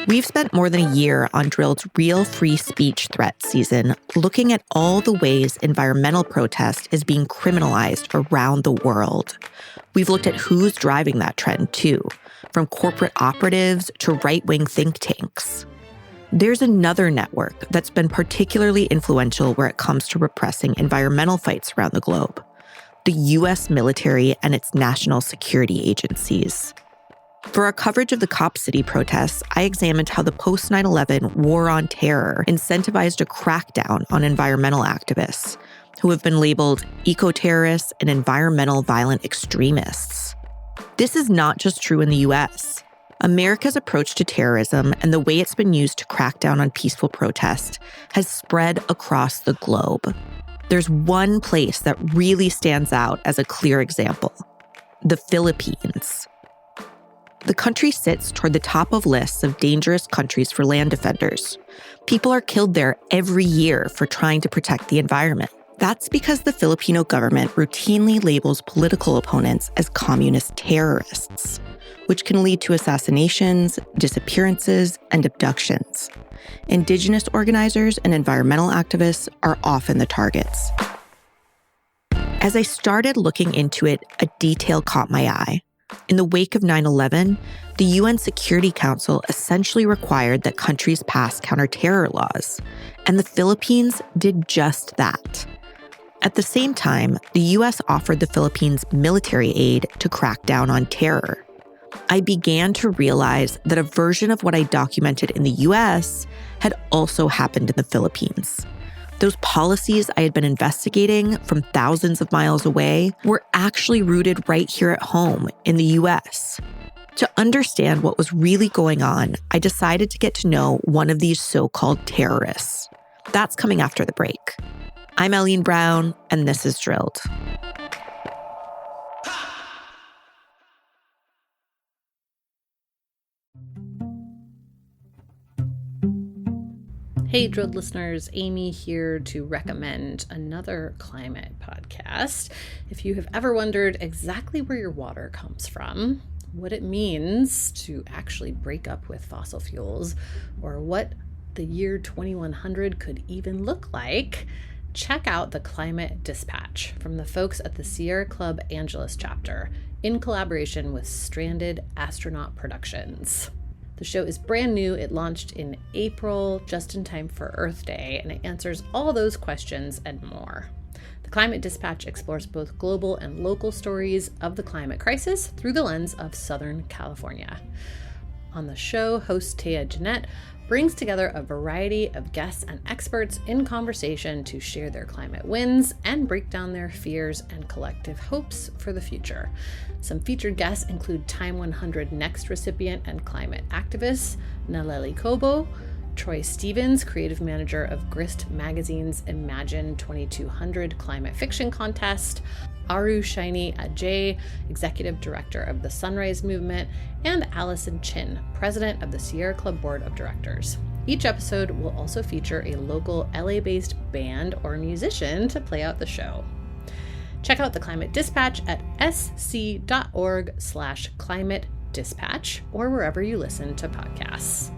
We've spent more than a year on Drilled's Real Free Speech Threat season, looking at all the ways environmental protest is being criminalized around the world. We've looked at who's driving that trend, too, from corporate operatives to right-wing think tanks. There's another network that's been particularly influential where it comes to repressing environmental fights around the globe: the U.S. military and its national security agencies. For our coverage of the Cop City protests, I examined how the post-9/11 war on terror incentivized a crackdown on environmental activists who have been labeled eco-terrorists and environmental violent extremists. This is not just true in the U.S. America's approach to terrorism and the way it's been used to crack down on peaceful protest has spread across the globe. There's one place that really stands out as a clear example: the Philippines. The country sits toward the top of lists of dangerous countries for land defenders. People are killed there every year for trying to protect the environment. That's because the Filipino government routinely labels political opponents as communist terrorists, which can lead to assassinations, disappearances, and abductions. Indigenous organizers and environmental activists are often the targets. As I started looking into it, a detail caught my eye. In the wake of 9/11, the UN Security Council essentially required that countries pass counter-terror laws, and the Philippines did just that. At the same time, the US offered the Philippines military aid to crack down on terror. I began to realize that a version of what I documented in the US had also happened in the Philippines. Those policies I had been investigating from thousands of miles away were actually rooted right here at home in the US. To understand what was really going on, I decided to get to know one of these so-called terrorists. That's coming after the break. I'm Eileen Brown, and this is Drilled. Hey, Drilled listeners, Amy here to recommend another climate podcast. If you have ever wondered exactly where your water comes from, what it means to actually break up with fossil fuels, or what the year 2100 could even look like, check out the Climate Dispatch from the folks at the Sierra Club Angeles chapter in collaboration with Stranded Astronaut Productions. The show is brand new. It launched in April, just in time for Earth Day, and it answers all those questions and more. The Climate Dispatch explores both global and local stories of the climate crisis through the lens of Southern California. On the show, host Taya Jeanette brings together a variety of guests and experts in conversation to share their climate wins and break down their fears and collective hopes for the future. Some featured guests include Time 100 Next recipient and climate activist Naleli Kobo, Troy Stevens, creative manager of Grist Magazine's Imagine 2200 Climate Fiction Contest, Aru Shaini Ajay, executive director of the Sunrise Movement, and Allison Chin, president of the Sierra Club Board of Directors. Each episode will also feature a local LA-based band or musician to play out the show. Check out the Climate Dispatch at sc.org/climate dispatch or wherever you listen to podcasts.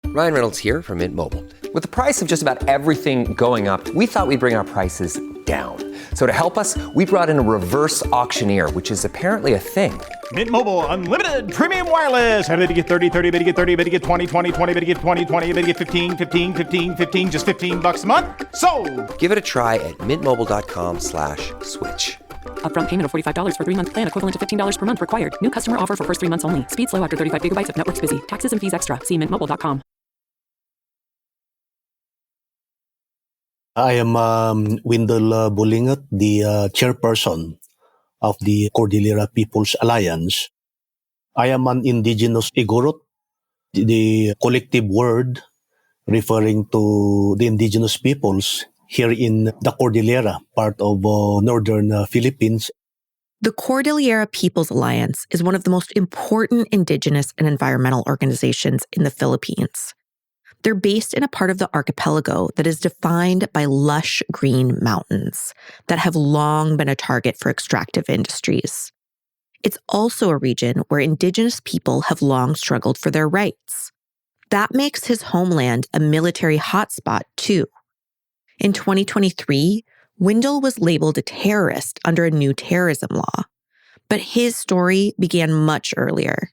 Ryan Reynolds here from Mint Mobile. With the price of just about everything going up, we thought we'd bring our prices down. So to help us, we brought in a reverse auctioneer, which is apparently a thing. Mint Mobile Unlimited Premium Wireless. How to get 30, 30, bit to get 30, bit to get 20, 20, 20, bit to get 20, 20, bit to get 15, 15, 15, 15, just $15 a month? Sold! Give it a try at mintmobile.com/switch. Upfront payment of $45 for 3-month plan, equivalent to $15 per month required. New customer offer for first 3 months only. Speed slow after 35 gigabytes if network's busy. Taxes and fees extra. See mintmobile.com. I am Wendell Bulingat, the chairperson of the Cordillera People's Alliance. I am an indigenous Igorot, the collective word referring to the indigenous peoples here in the Cordillera, part of northern Philippines. The Cordillera People's Alliance is one of the most important indigenous and environmental organizations in the Philippines. They're based in a part of the archipelago that is defined by lush green mountains that have long been a target for extractive industries. It's also a region where indigenous people have long struggled for their rights. That makes his homeland a military hotspot, too. In 2023, Wendell was labeled a terrorist under a new terrorism law. But his story began much earlier.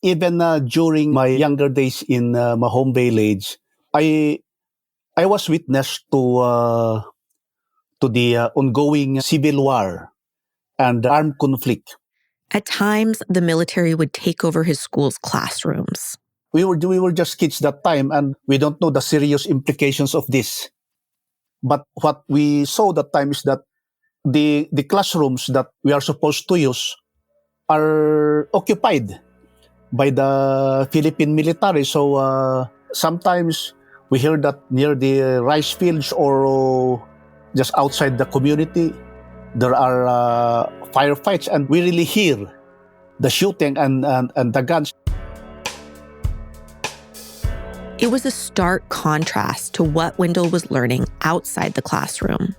Even during my younger days in my home village, I was witness to the ongoing civil war and armed conflict. At times, the military would take over his school's classrooms. We were just kids that time, and we don't know the serious implications of this. But what we saw that time is that the classrooms that we are supposed to use are occupied by the Philippine military. So sometimes we hear that near the rice fields or just outside the community, there are firefights, and we really hear the shooting and the guns. It was a stark contrast to what Wendell was learning outside the classroom.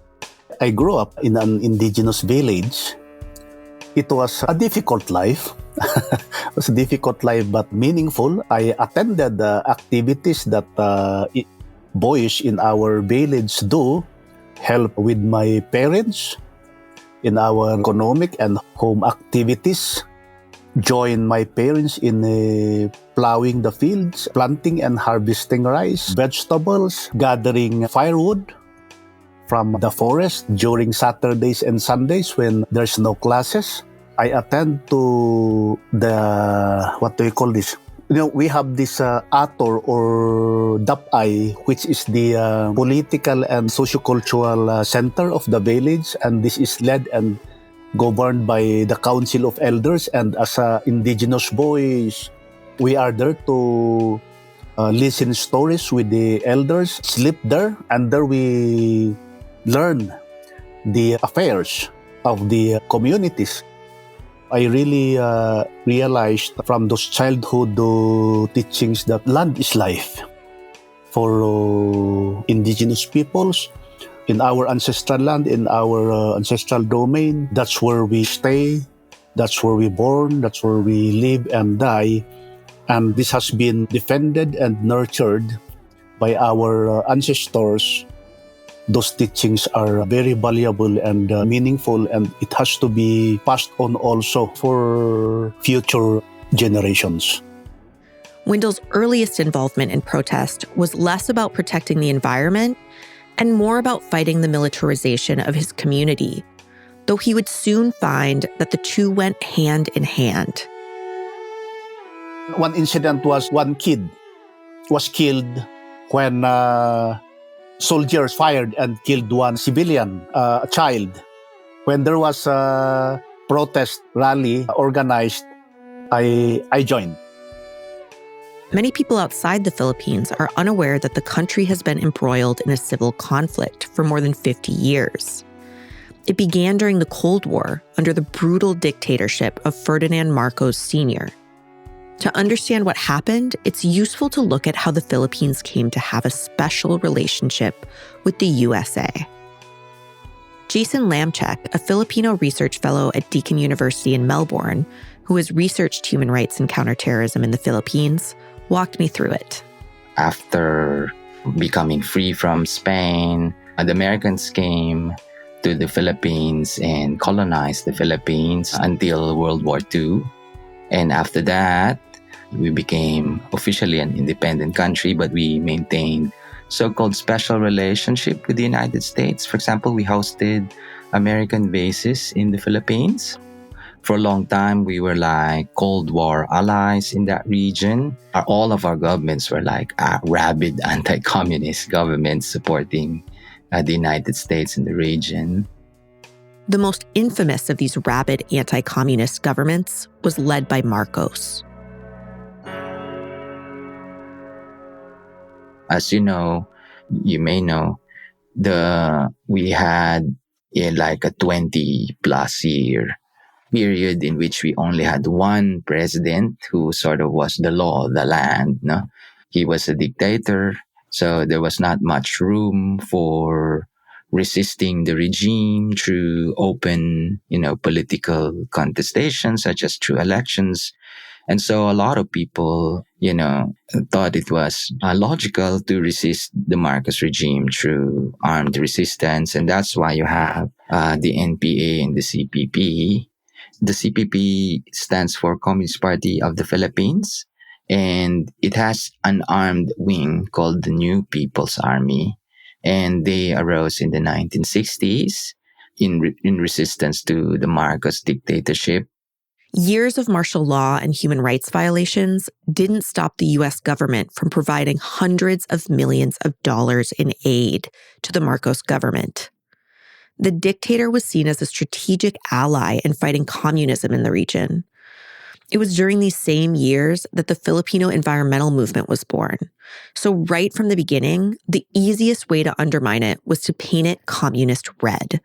I grew up in an indigenous village. It was a difficult life. It was a difficult life, but meaningful. I attended activities that boys in our village do, help with my parents in our economic and home activities, join my parents in plowing the fields, planting and harvesting rice, vegetables, gathering firewood from the forest during Saturdays and Sundays when there's no classes. I attend to the, what do you call this? We have this ATOR or DAPI, which is the political and sociocultural center of the village, and this is led and governed by the Council of Elders. And as indigenous boys, we are there to listen stories with the elders, sleep there, and there we learn the affairs of the communities. I really realized from those childhood teachings that land is life for indigenous peoples. In our ancestral land, in our ancestral domain, that's where we stay, that's where we born, that's where we live and die. And this has been defended and nurtured by our ancestors. Those teachings are very valuable and meaningful, and it has to be passed on also for future generations. Wendell's earliest involvement in protest was less about protecting the environment and more about fighting the militarization of his community, though he would soon find that the two went hand in hand. One incident was one kid was killed when soldiers fired and killed one civilian, a child. When there was a protest rally organized, I joined. Many people outside the Philippines are unaware that the country has been embroiled in a civil conflict for more than 50 years. It began during the Cold War under the brutal dictatorship of Ferdinand Marcos Sr. To understand what happened, it's useful to look at how the Philippines came to have a special relationship with the USA. Jason Lamchek, a Filipino research fellow at Deakin University in Melbourne, who has researched human rights and counterterrorism in the Philippines, walked me through it. After becoming free from Spain, the Americans came to the Philippines and colonized the Philippines until World War II. And after that, we became officially an independent country, but we maintained so-called special relationship with the United States. For example, we hosted American bases in the Philippines. For a long time, we were like Cold War allies in that region. All of our governments were like rabid anti-communist governments supporting the United States in the region. The most infamous of these rabid anti-communist governments was led by Marcos. As you know, you may know, we had like a 20-plus year period in which we only had one president who sort of was the law of the land. No? He was a dictator, so there was not much room for resisting the regime through open, political contestation, such as through elections. And so a lot of people, thought it was logical to resist the Marcos regime through armed resistance. And that's why you have the NPA and the CPP. The CPP stands for Communist Party of the Philippines, and it has an armed wing called the New People's Army. And they arose in the 1960s in resistance to the Marcos dictatorship. Years of martial law and human rights violations didn't stop the U.S. government from providing hundreds of millions of dollars in aid to the Marcos government. The dictator was seen as a strategic ally in fighting communism in the region. It was during these same years that the Filipino environmental movement was born. So right from the beginning, the easiest way to undermine it was to paint it communist red.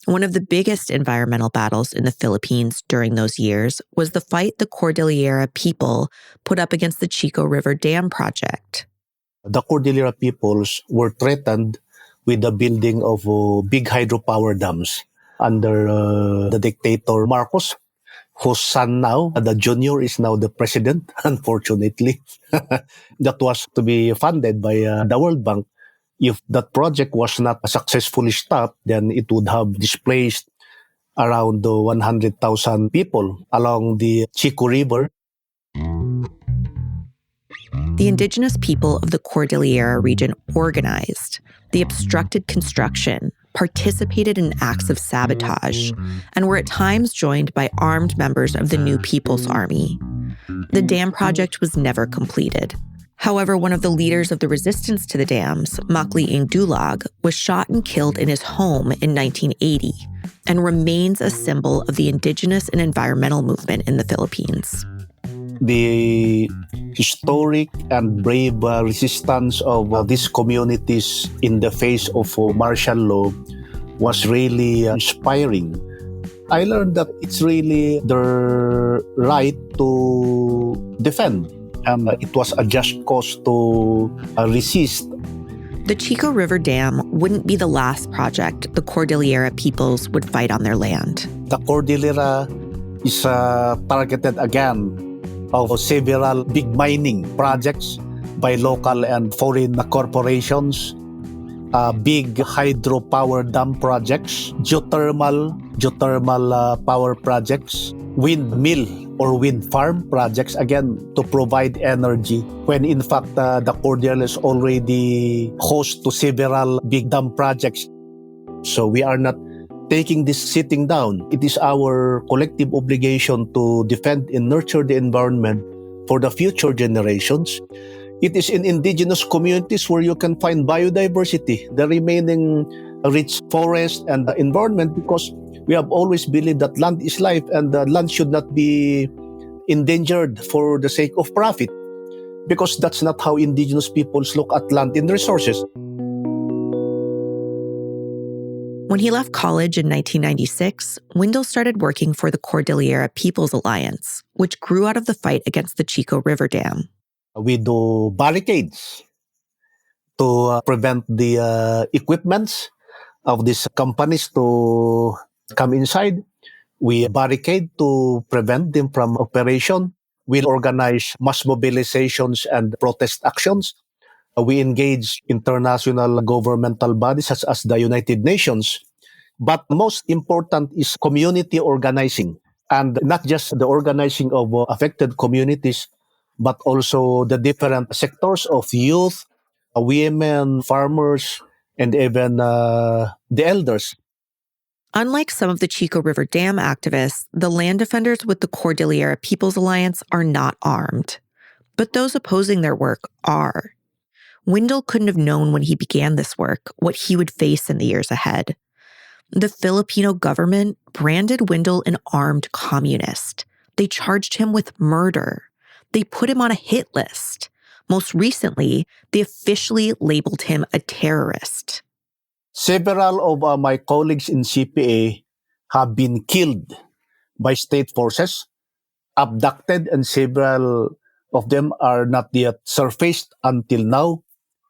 One of the biggest environmental battles in the Philippines during those years was the fight the Cordillera people put up against the Chico River Dam project. The Cordillera peoples were threatened with the building of big hydropower dams under the dictator Marcos, whose son now, the junior, is now the president, unfortunately. That was to be funded by the World Bank. If that project was not successfully stopped, then it would have displaced around 100,000 people along the Chico River. The indigenous people of the Cordillera region organized. They obstructed construction, participated in acts of sabotage, and were at times joined by armed members of the New People's Army. The dam project was never completed. However, one of the leaders of the resistance to the dams, Makli Dulag, was shot and killed in his home in 1980 and remains a symbol of the indigenous and environmental movement in the Philippines. The historic and brave resistance of these communities in the face of martial law was really inspiring. I learned that it's really their right to defend, and it was a just cause to resist. The Chico River Dam wouldn't be the last project the Cordillera peoples would fight on their land. The Cordillera is targeted again of several big mining projects by local and foreign corporations, big hydropower dam projects, geothermal power projects, windmill or wind farm projects, again, to provide energy, when in fact the Cordillera is already host to several big dam projects. So we are not taking this sitting down. It is our collective obligation to defend and nurture the environment for the future generations. It is in indigenous communities where you can find biodiversity, the remaining rich forest and the environment, because we have always believed that land is life and the land should not be endangered for the sake of profit, because that's not how indigenous peoples look at land and resources. When he left college in 1996, Wendell started working for the Cordillera People's Alliance, which grew out of the fight against the Chico River Dam. We do barricades to prevent the equipments of these companies to come inside. We barricade to prevent them from operation. We organize mass mobilizations and protest actions. We engage international governmental bodies such as the United Nations. But most important is community organizing, and not just the organizing of affected communities, but also the different sectors of youth, women, farmers, and even the elders. Unlike some of the Chico River Dam activists, the land defenders with the Cordillera People's Alliance are not armed. But those opposing their work are. Wendell couldn't have known when he began this work what he would face in the years ahead. The Filipino government branded Wendell an armed communist. They charged him with murder. They put him on a hit list. Most recently, they officially labeled him a terrorist. Several of my colleagues in CPA have been killed by state forces, abducted, and several of them are not yet surfaced until now,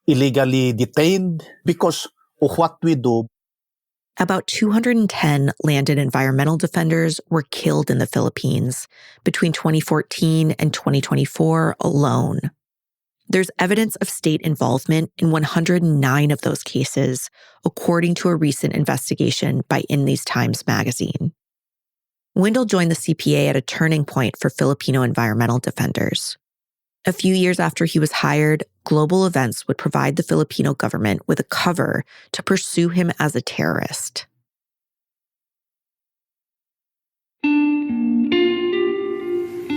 illegally detained because of what we do. About 210 land and environmental defenders were killed in the Philippines between 2014 and 2024 alone. There's evidence of state involvement in 109 of those cases, according to a recent investigation by In These Times magazine. Wendell joined the CPA at a turning point for Filipino environmental defenders. A few years after he was hired, global events would provide the Filipino government with a cover to pursue him as a terrorist.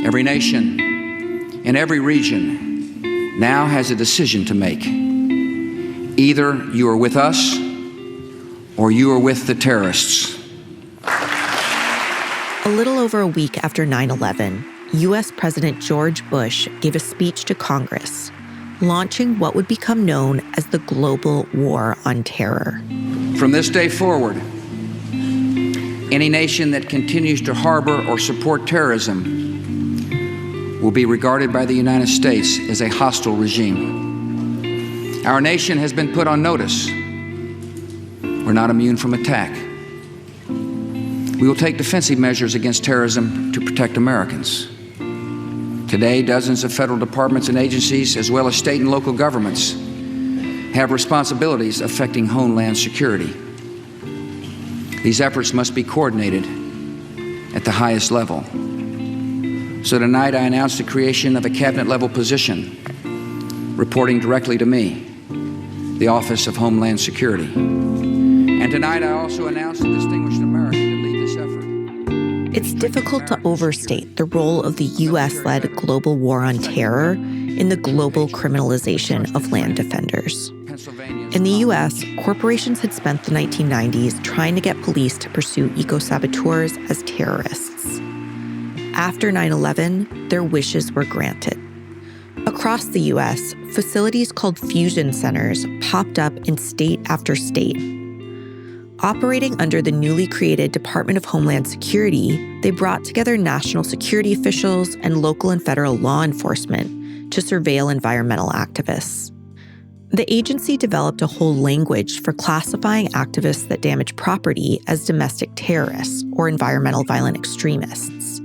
Every nation in every region now has a decision to make. Either you are with us or you are with the terrorists. A little over a week after 9/11, U.S. President George Bush gave a speech to Congress, launching what would become known as the global war on terror. From this day forward, any nation that continues to harbor or support terrorism will be regarded by the United States as a hostile regime. Our nation has been put on notice. We're not immune from attack. We will take defensive measures against terrorism to protect Americans. Today, dozens of federal departments and agencies, as well as state and local governments, have responsibilities affecting homeland security. These efforts must be coordinated at the highest level. So tonight I announced the creation of a cabinet-level position reporting directly to me, the Office of Homeland Security. And tonight I also announced a distinguished American to lead this effort. It's difficult to overstate the role of the U.S.-led global war on terror in the global criminalization of land defenders. In the U.S., corporations had spent the 1990s trying to get police to pursue eco-saboteurs as terrorists. After 9/11, their wishes were granted. Across the U.S., facilities called fusion centers popped up in state after state. Operating under the newly created Department of Homeland Security, they brought together national security officials and local and federal law enforcement to surveil environmental activists. The agency developed a whole language for classifying activists that damage property as domestic terrorists or environmental violent extremists.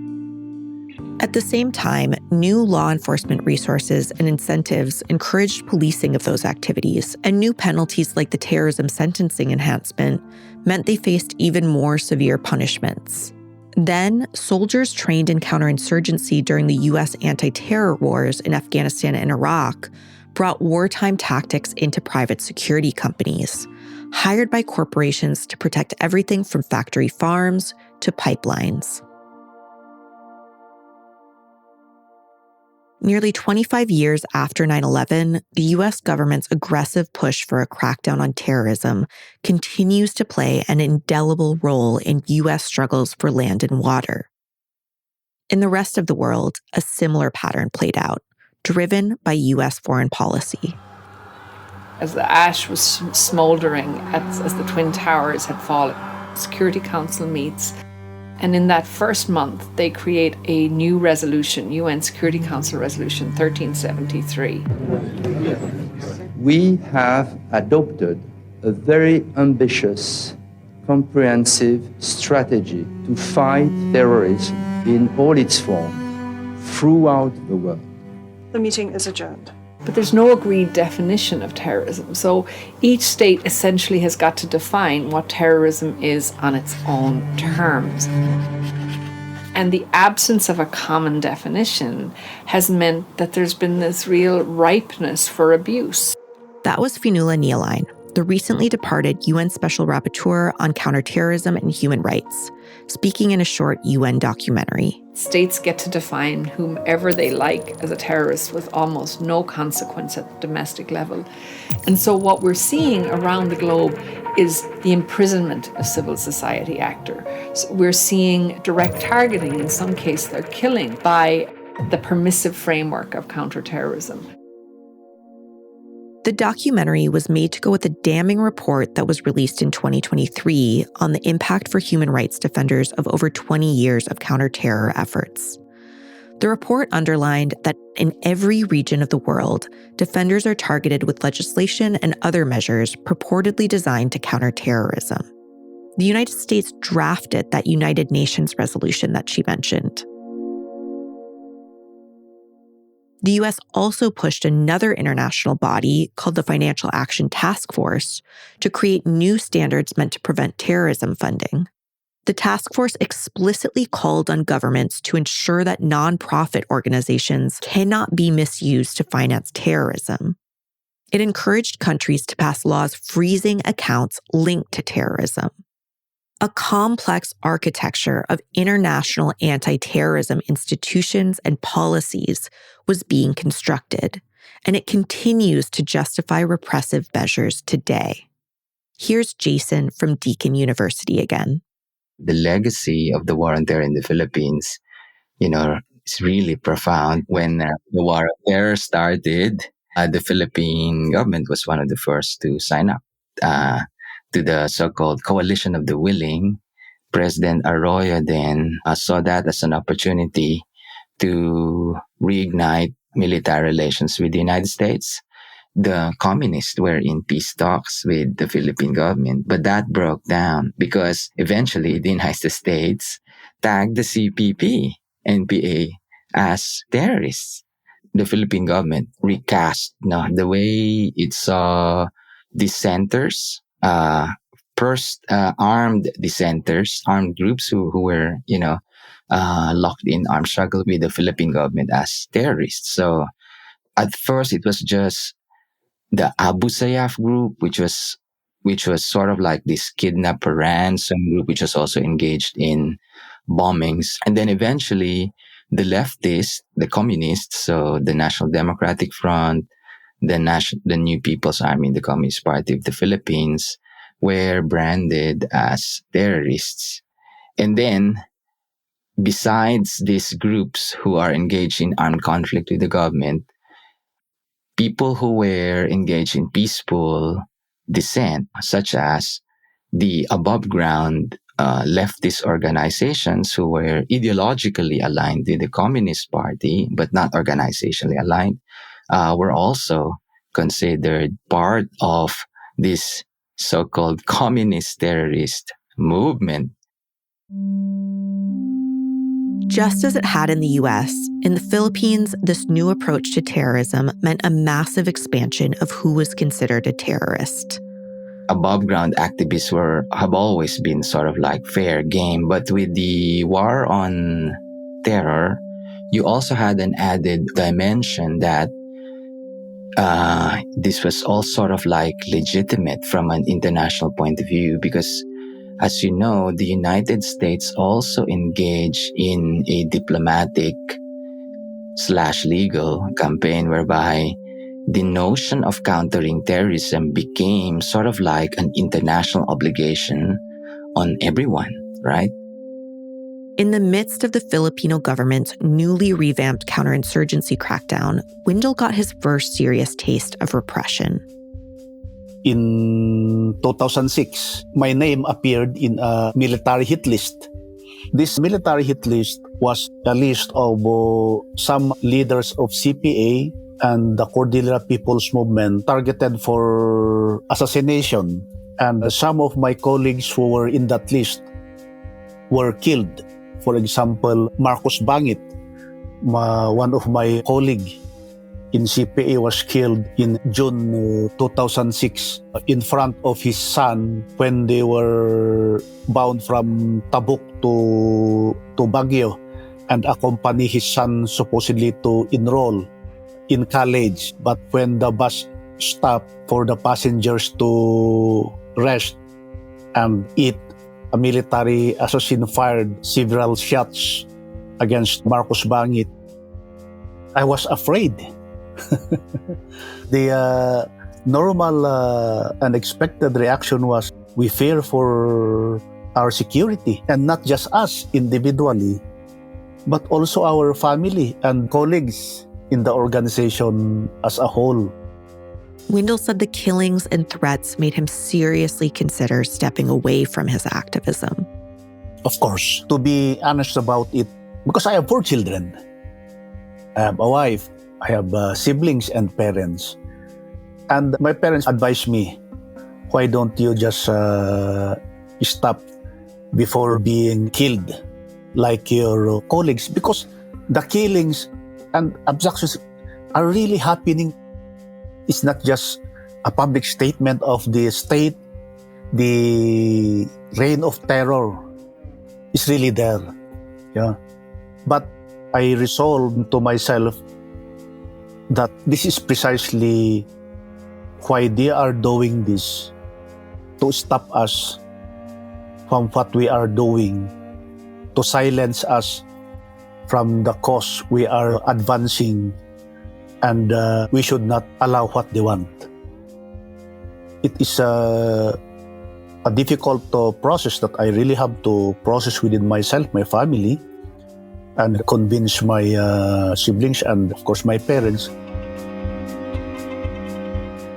At the same time, new law enforcement resources and incentives encouraged policing of those activities, and new penalties like the terrorism sentencing enhancement meant they faced even more severe punishments. Then, soldiers trained in counterinsurgency during the U.S. anti-terror wars in Afghanistan and Iraq brought wartime tactics into private security companies, hired by corporations to protect everything from factory farms to pipelines. Nearly 25 years after 9/11, the U.S. government's aggressive push for a crackdown on terrorism continues to play an indelible role in U.S. struggles for land and water. In the rest of the world, a similar pattern played out, driven by U.S. foreign policy. As the ash was smoldering, as the Twin Towers had fallen, Security Council meets. And in that first month, they create a new resolution, UN Security Council Resolution 1373. We have adopted a very ambitious, comprehensive strategy to fight terrorism in all its forms throughout the world. The meeting is adjourned. But there's no agreed definition of terrorism. So each state essentially has got to define what terrorism is on its own terms. And the absence of a common definition has meant that there's been this real ripeness for abuse. That was Fionnuala Ní Aoláin, the recently departed UN Special Rapporteur on Counterterrorism and Human Rights, speaking in a short UN documentary. States get to define whomever they like as a terrorist with almost no consequence at the domestic level. And so what we're seeing around the globe is the imprisonment of civil society actors. We're seeing direct targeting, in some cases they're killing, by the permissive framework of counterterrorism. The documentary was made to go with a damning report that was released in 2023 on the impact for human rights defenders of over 20 years of counterterror efforts. The report underlined that in every region of the world, defenders are targeted with legislation and other measures purportedly designed to counter terrorism. The United States drafted that United Nations resolution that she mentioned. The U.S. also pushed another international body called the Financial Action Task Force to create new standards meant to prevent terrorism funding. The task force explicitly called on governments to ensure that nonprofit organizations cannot be misused to finance terrorism. It encouraged countries to pass laws freezing accounts linked to terrorism. A complex architecture of international anti-terrorism institutions and policies was being constructed, and it continues to justify repressive measures today. Here's Jason from Deakin University again. The legacy of the war on terror in the Philippines, is really profound. When the war on terror started, the Philippine government was one of the first to sign up to the so-called Coalition of the Willing. President Arroyo then saw that as an opportunity to reignite military relations with the United States. The communists were in peace talks with the Philippine government, but that broke down because eventually the United States tagged the CPP, NPA, as terrorists. The Philippine government recast the way it saw dissenters, first armed dissenters, armed groups who were, locked in armed struggle with the Philippine government as terrorists. So at first it was just the Abu Sayyaf group, which was sort of like this kidnapper ransom group, which was also engaged in bombings. And then eventually the leftists, the communists, so the National Democratic Front, the New People's Army, the Communist Party of the Philippines, were branded as terrorists. And then, besides these groups who are engaged in armed conflict with the government, people who were engaged in peaceful dissent, such as the above-ground leftist organizations who were ideologically aligned with the Communist Party, but not organizationally aligned, were also considered part of this so-called communist terrorist movement. Just as it had in the US, in the Philippines, this new approach to terrorism meant a massive expansion of who was considered a terrorist. Above-ground activists have always been sort of like fair game, but with the war on terror, you also had an added dimension that this was all sort of like legitimate from an international point of view because, as you know, the United States also engaged in a diplomatic/legal campaign whereby the notion of countering terrorism became sort of like an international obligation on everyone, right? In the midst of the Filipino government's newly revamped counterinsurgency crackdown, Wendell got his first serious taste of repression. In 2006, my name appeared in a military hit list. This military hit list was a list of some leaders of CPA and the Cordillera People's Movement targeted for assassination. And some of my colleagues who were in that list were killed. For example, Marcos Bangit, one of my colleagues in CPA, was killed in June 2006 in front of his son when they were bound from Tabuk to Baguio and accompany his son supposedly to enroll in college. But when the bus stopped for the passengers to rest and eat, a military assassin fired several shots against Marcos Bangit. I was afraid. The normal and expected reaction was we fear for our security, and not just us individually, but also our family and colleagues in the organization as a whole. Wendell said the killings and threats made him seriously consider stepping away from his activism. Of course, to be honest about it, because I have 4 children, I have a wife, I have siblings and parents. And my parents advised me, why don't you just stop before being killed like your colleagues? Because the killings and abductions are really happening. It's not just a public statement of the state. The reign of terror is really there. Yeah. But I resolved to myself that this is precisely why they are doing this, to stop us from what we are doing, to silence us from the cause we are advancing, and we should not allow what they want. It is a difficult process that I really have to process within myself, my family, and convince my siblings and, of course, my parents.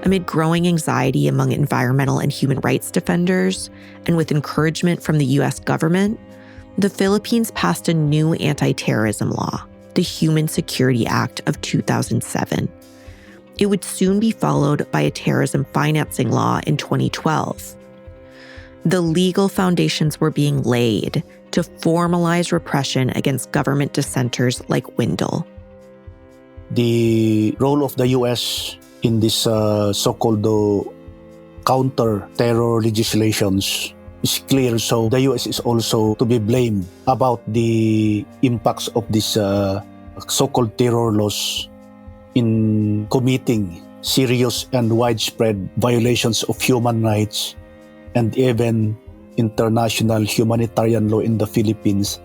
Amid growing anxiety among environmental and human rights defenders, and with encouragement from the U.S. government, the Philippines passed a new anti-terrorism law, the Human Security Act of 2007. It would soon be followed by a terrorism financing law in 2012. The legal foundations were being laid to formalize repression against government dissenters like Wendell. The role of the U.S. in this so-called counter-terror legislations is clear. So the U.S. is also to be blamed about the impacts of this so-called terror laws in committing serious and widespread violations of human rights and even international humanitarian law in the Philippines.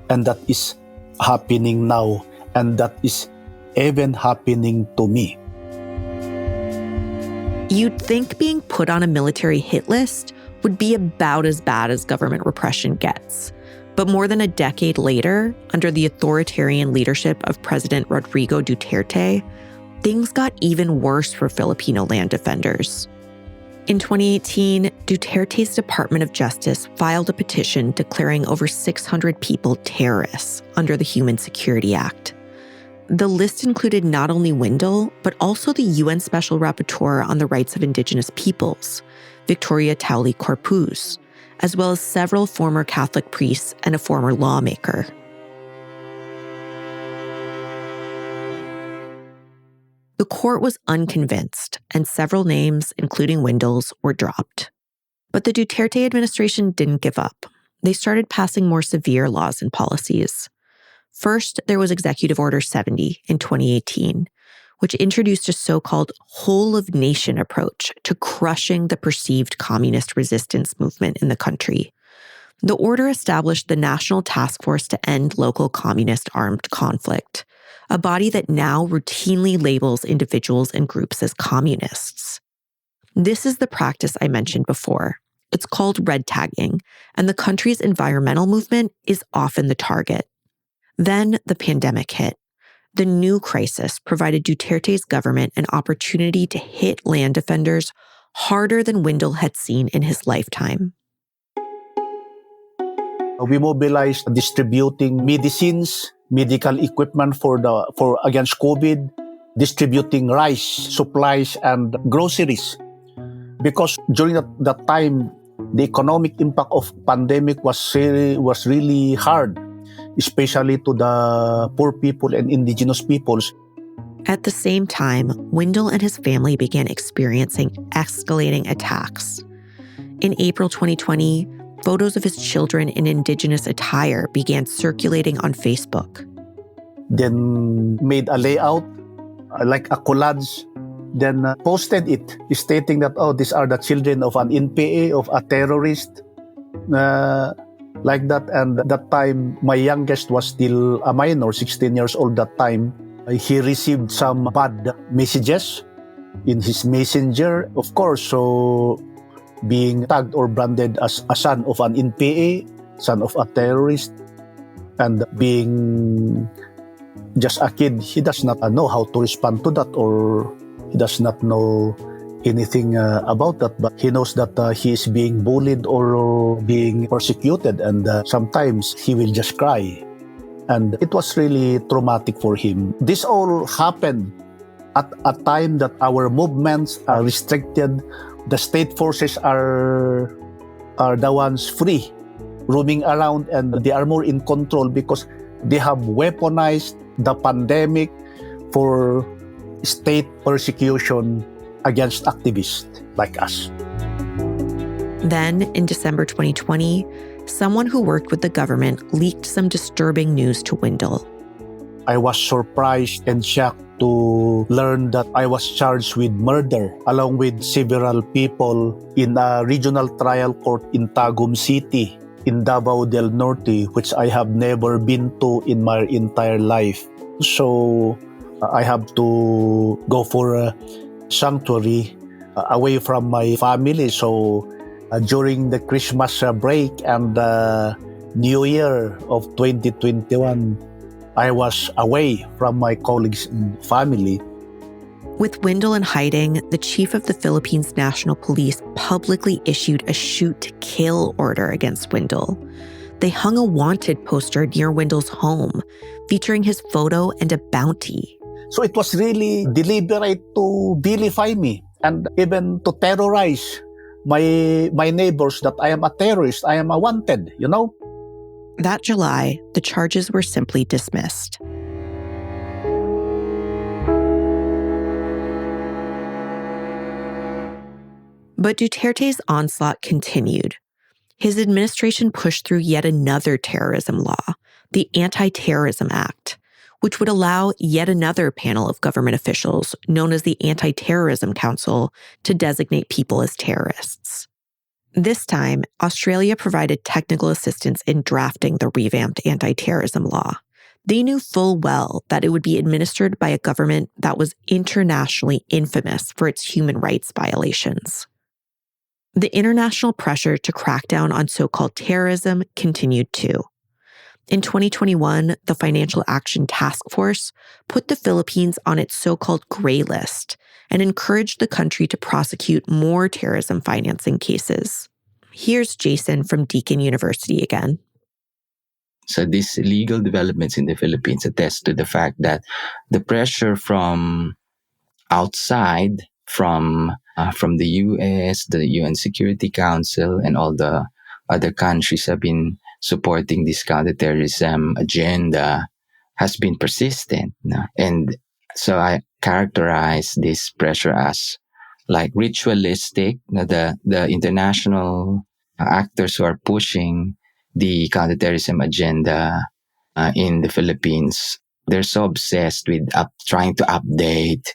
And that is happening now, and that is even happening to me. You'd think being put on a military hit list would be about as bad as government repression gets. But more than a decade later, under the authoritarian leadership of President Rodrigo Duterte, things got even worse for Filipino land defenders. In 2018, Duterte's Department of Justice filed a petition declaring over 600 people terrorists under the Human Security Act. The list included not only Wendell, but also the UN Special Rapporteur on the Rights of Indigenous Peoples, Victoria Tauli Corpuz, as well as several former Catholic priests and a former lawmaker. The court was unconvinced, and several names, including Wendell's, were dropped. But the Duterte administration didn't give up. They started passing more severe laws and policies. First, there was Executive Order 70 in 2018, which introduced a so-called whole-of-nation approach to crushing the perceived communist resistance movement in the country. The order established the National Task Force to End Local Communist Armed Conflict, a body that now routinely labels individuals and groups as communists. This is the practice I mentioned before. It's called red tagging, and the country's environmental movement is often the target. Then the pandemic hit. The new crisis provided Duterte's government an opportunity to hit land defenders harder than Wendell had seen in his lifetime. We mobilized distributing medicines, medical equipment for against COVID, distributing rice, supplies, and groceries. Because during that time, the economic impact of pandemic was really hard, especially to the poor people and indigenous peoples. At the same time, Wendell and his family began experiencing escalating attacks. In April 2020, photos of his children in indigenous attire began circulating on Facebook. Then made a layout, like a collage, then posted it, stating that, these are the children of an NPA, of a terrorist, like that. And at that time, my youngest was still a minor, 16 years old that time. He received some bad messages in his messenger, of course, so being tagged or branded as a son of an NPA, son of a terrorist, and being just a kid, he does not know how to respond to that, or he does not know anything about that, but he knows that he is being bullied or being persecuted, and sometimes he will just cry. And it was really traumatic for him. This all happened at a time that our movements are restricted. The state forces are the ones free, roaming around, and they are more in control because they have weaponized the pandemic for state persecution against activists like us. Then, in December 2020, someone who worked with the government leaked some disturbing news to Wendell. I was surprised and shocked to learn that I was charged with murder along with several people in a regional trial court in Tagum City, in Davao del Norte, which I have never been to in my entire life. So I have to go for a sanctuary away from my family. So during the Christmas break and New Year of 2021, I was away from my colleagues and family. With Wendell in hiding, the chief of the Philippines National Police publicly issued a shoot-to-kill order against Wendell. They hung a wanted poster near Wendell's home, featuring his photo and a bounty. So it was really deliberate to vilify me and even to terrorize my neighbors that I am a terrorist, I am a wanted, you know? That July, the charges were simply dismissed. But Duterte's onslaught continued. His administration pushed through yet another terrorism law, the Anti-Terrorism Act, which would allow yet another panel of government officials, known as the Anti-Terrorism Council, to designate people as terrorists. This time, Australia provided technical assistance in drafting the revamped anti-terrorism law. They knew full well that it would be administered by a government that was internationally infamous for its human rights violations. The international pressure to crack down on so-called terrorism continued too. In 2021, the Financial Action Task Force put the Philippines on its so-called gray list and encouraged the country to prosecute more terrorism financing cases. Here's Jason from Deakin University again. So these legal developments in the Philippines attest to the fact that the pressure from outside, from the US, the UN Security Council, and all the other countries have been supporting this counterterrorism agenda has been persistent. And so I characterize this pressure as like ritualistic. The international actors who are pushing the counterterrorism agenda in the Philippines, they're so obsessed with trying to update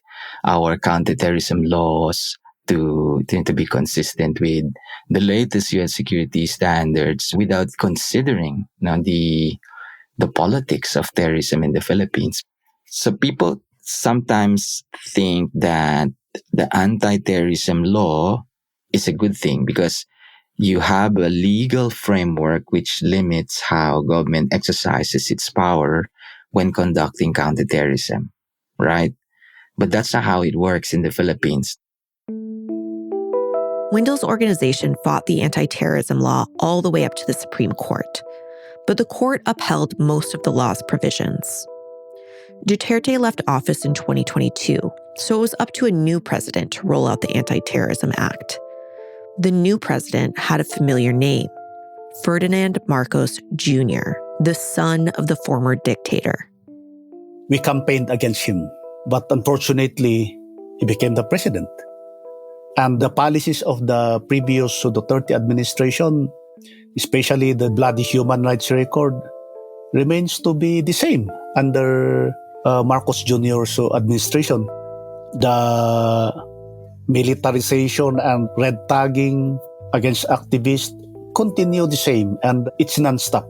our counterterrorism laws to be consistent with the latest UN security standards without considering the politics of terrorism in the Philippines. So people sometimes think that the anti-terrorism law is a good thing because you have a legal framework which limits how government exercises its power when conducting counterterrorism, right? But that's not how it works in the Philippines. Wendell's organization fought the anti-terrorism law all the way up to the Supreme Court, but the court upheld most of the law's provisions. Duterte left office in 2022, so it was up to a new president to roll out the Anti-Terrorism Act. The new president had a familiar name, Ferdinand Marcos Jr., the son of the former dictator. We campaigned against him, but unfortunately, he became the president. And the policies of the previous Duterte administration, especially the bloody human rights record, remains to be the same under Marcos Jr.'s administration. The militarization and red tagging against activists continue the same, and it's non-stop.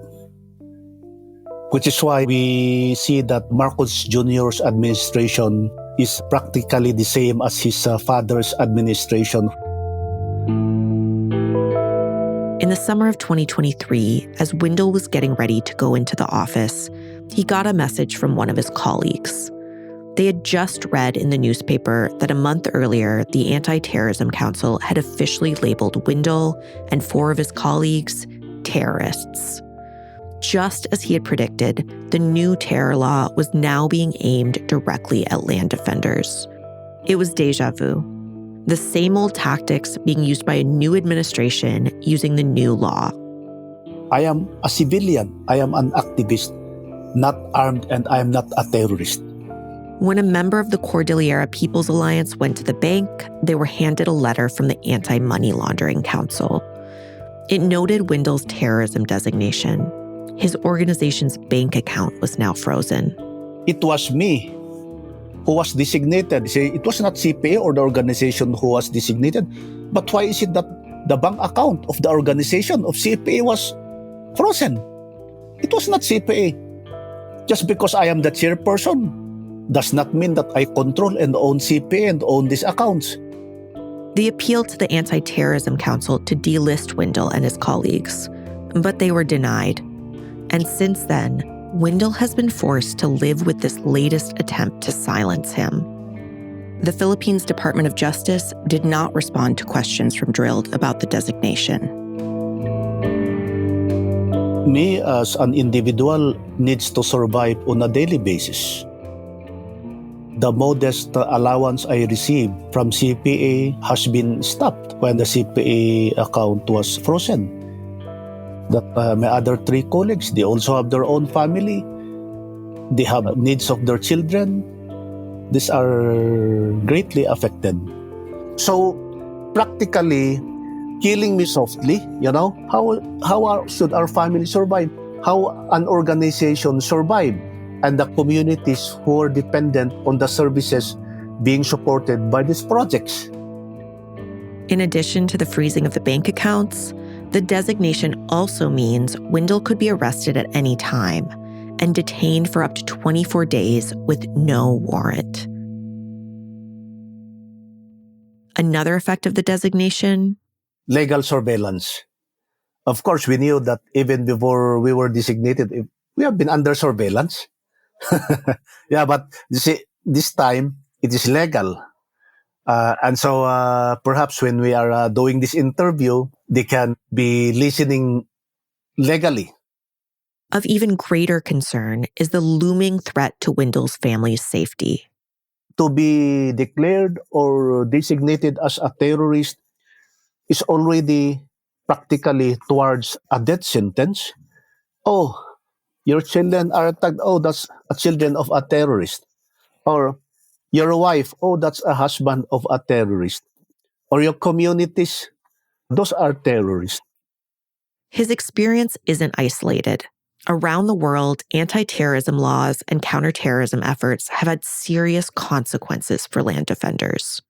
Which is why we see that Marcos Jr.'s administration is practically the same as his father's administration. In the summer of 2023, as Wendell was getting ready to go into the office, he got a message from one of his colleagues. They had just read in the newspaper that a month earlier, the Anti-Terrorism Council had officially labeled Wendell and 4 of his colleagues terrorists. Just as he had predicted, the new terror law was now being aimed directly at land defenders. It was déjà vu. The same old tactics being used by a new administration using the new law. I am a civilian. I am an activist, not armed, and I am not a terrorist. When a member of the Cordillera People's Alliance went to the bank, they were handed a letter from the Anti-Money Laundering Council. It noted Wendell's terrorism designation. His organization's bank account was now frozen. It was me who was designated. It was not CPA or the organization who was designated. But why is it that the bank account of the organization of CPA was frozen? It was not CPA. Just because I am the chairperson does not mean that I control and own CPA and own these accounts. They appealed to the Anti-Terrorism Council to delist Wendell and his colleagues, but they were denied. And since then, Wendell has been forced to live with this latest attempt to silence him. The Philippines Department of Justice did not respond to questions from Drilled about the designation. Me as an individual needs to survive on a daily basis. The modest allowance I received from CPA has been stopped when the CPA account was frozen. That my other 3 colleagues, they also have their own family. They have needs of their children. These are greatly affected. So practically, killing me softly, how should our family survive? How an organization survive? And the communities who are dependent on the services being supported by these projects. In addition to the freezing of the bank accounts, the designation also means Wendell could be arrested at any time and detained for up to 24 days with no warrant. Another effect of the designation? Legal surveillance. Of course, we knew that even before we were designated, we have been under surveillance. Yeah, but you see, this time, it is legal. And so perhaps when we are doing this interview, they can be listening legally. Of even greater concern is the looming threat to Wendell's family's safety. To be declared or designated as a terrorist is already practically towards a death sentence. Oh, your children are tagged. Oh, that's a children of a terrorist. Or your wife, oh, that's a husband of a terrorist. Or your communities, those are terrorists. His experience isn't isolated. Around the world, anti-terrorism laws and counterterrorism efforts have had serious consequences for land defenders.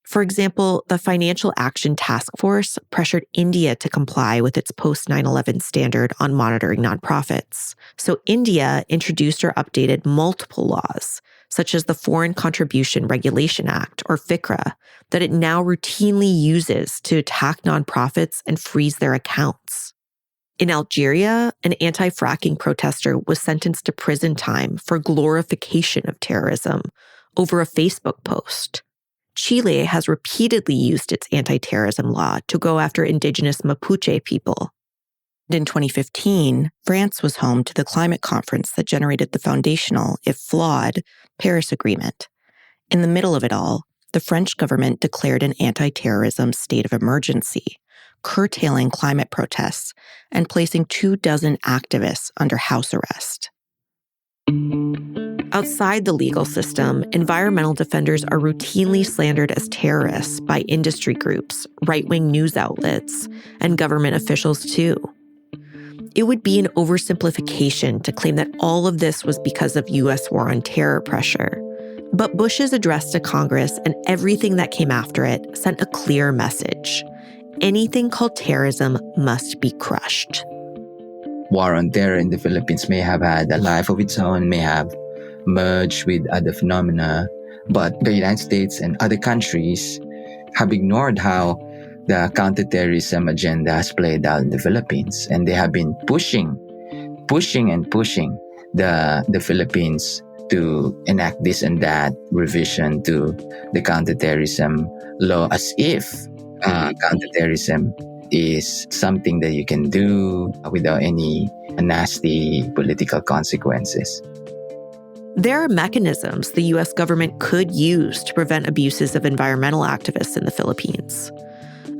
For example, the Financial Action Task Force pressured India to comply with its post-9/11 standard on monitoring nonprofits. So India introduced or updated multiple laws, such as the Foreign Contribution Regulation Act, or FICRA, that it now routinely uses to attack nonprofits and freeze their accounts. In Algeria, an anti-fracking protester was sentenced to prison time for glorification of terrorism over a Facebook post. Chile has repeatedly used its anti-terrorism law to go after indigenous Mapuche people. In 2015, France was home to the climate conference that generated the foundational, if flawed, Paris Agreement. In the middle of it all, the French government declared an anti-terrorism state of emergency, curtailing climate protests and placing 24 activists under house arrest. Outside the legal system, environmental defenders are routinely slandered as terrorists by industry groups, right-wing news outlets, and government officials too. It would be an oversimplification to claim that all of this was because of U.S. war on terror pressure. But Bush's address to Congress and everything that came after it sent a clear message. Anything called terrorism must be crushed. War on terror in the Philippines may have had a life of its own, may have merged with other phenomena, but the United States and other countries have ignored how the counterterrorism agenda has played out in the Philippines, and they have been pushing the Philippines to enact this and that revision to the counterterrorism law as if counterterrorism is something that you can do without any nasty political consequences. There are mechanisms the U.S. government could use to prevent abuses of environmental activists in the Philippines.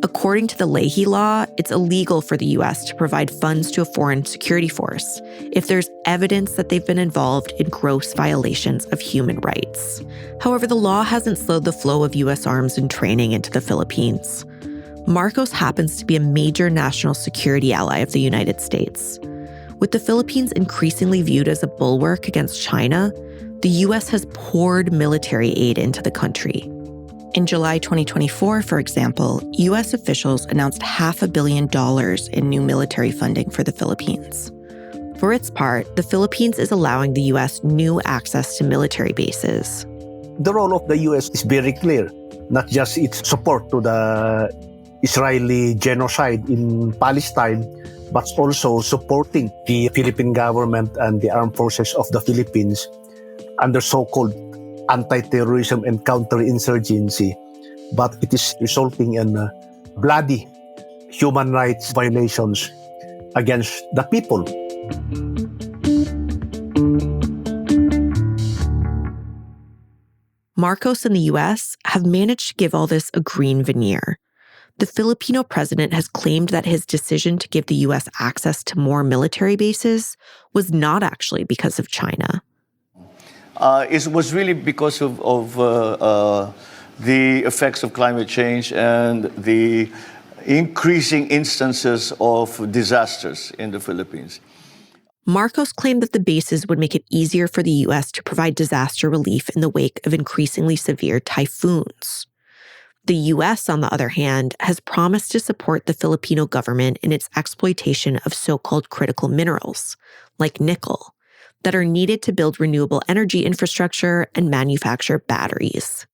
According to the Leahy Law, it's illegal for the U.S. to provide funds to a foreign security force if there's evidence that they've been involved in gross violations of human rights. However, the law hasn't slowed the flow of U.S. arms and training into the Philippines. Marcos happens to be a major national security ally of the United States. With the Philippines increasingly viewed as a bulwark against China, the U.S. has poured military aid into the country. In July 2024, for example, U.S. officials announced $500 million in new military funding for the Philippines. For its part, the Philippines is allowing the U.S. new access to military bases. The role of the U.S. is very clear, not just its support to the Israeli genocide in Palestine, but also supporting the Philippine government and the armed forces of the Philippines under so-called anti-terrorism and counterinsurgency, but it is resulting in bloody human rights violations against the people. Marcos and the U.S. have managed to give all this a green veneer. The Filipino president has claimed that his decision to give the U.S. access to more military bases was not actually because of China. It was really because of the effects of climate change and the increasing instances of disasters in the Philippines. Marcos claimed that the bases would make it easier for the U.S. to provide disaster relief in the wake of increasingly severe typhoons. The U.S., on the other hand, has promised to support the Filipino government in its exploitation of so-called critical minerals, like nickel, that are needed to build renewable energy infrastructure and manufacture batteries.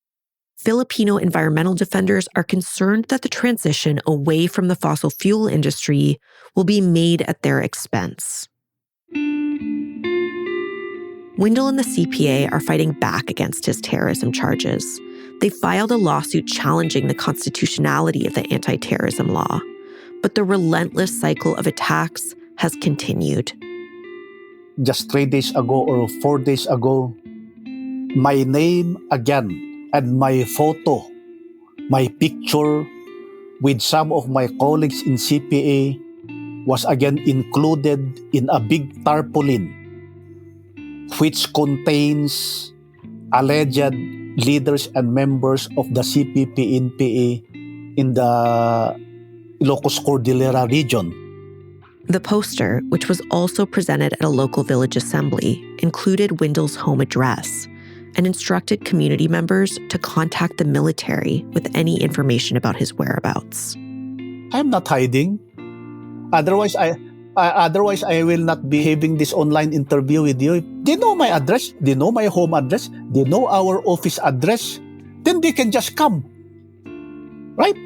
Filipino environmental defenders are concerned that the transition away from the fossil fuel industry will be made at their expense. Windle and the CPA are fighting back against his terrorism charges. They filed a lawsuit challenging the constitutionality of the anti-terrorism law, but the relentless cycle of attacks has continued. Just 3 days ago or 4 days ago, my name again and my photo, my picture with some of my colleagues in CPA was again included in a big tarpaulin which contains alleged leaders and members of the CPP-NPA in the Ilocos Cordillera region. The poster, which was also presented at a local village assembly, included Windle's home address and instructed community members to contact the military with any information about his whereabouts. I'm not hiding. Otherwise, I will not be having this online interview with you. They know my address. They know my home address. They know our office address. Then they can just come. Right?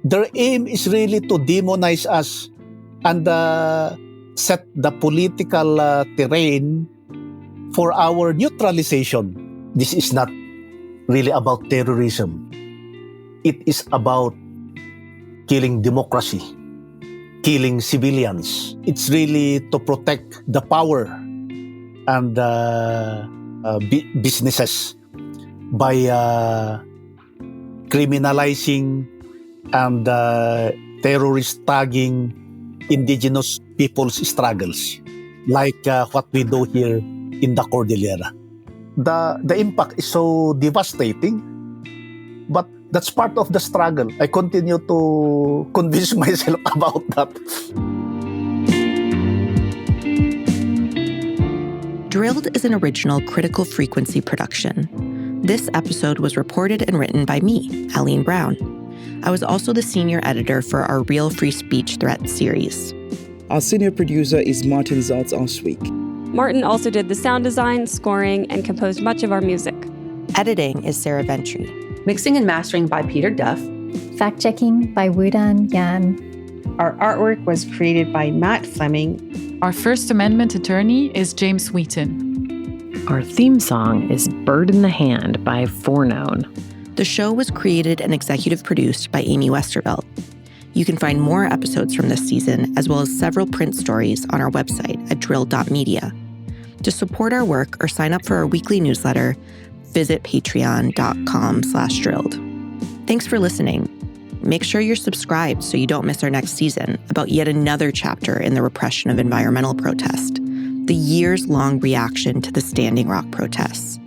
Their aim is really to demonize us and set the political terrain for our neutralization. This is not really about terrorism. It is about killing democracy, killing civilians. It's really to protect the power and businesses by criminalizing and terrorist tagging indigenous people's struggles, like what we do here in the Cordillera. The impact is so devastating, but that's part of the struggle. I continue to convince myself about that. Drilled is an original Critical Frequency production. This episode was reported and written by me, Aline Brown. I was also the senior editor for our Real Free Speech Threat series. Our senior producer is Martin Zaltz-Osweek. Martin also did the sound design, scoring, and composed much of our music. Editing is Sarah Ventry. Mixing and mastering by Peter Duff. Fact-checking by Wudan Yan. Our artwork was created by Matt Fleming. Our First Amendment attorney is James Wheaton. Our theme song is Bird in the Hand by Foreknown. The show was created and executive produced by Amy Westervelt. You can find more episodes from this season, as well as several print stories on our website at drill.media. To support our work or sign up for our weekly newsletter, visit patreon.com/drilled. Thanks for listening. Make sure you're subscribed so you don't miss our next season about yet another chapter in the repression of environmental protest, the years-long reaction to the Standing Rock protests.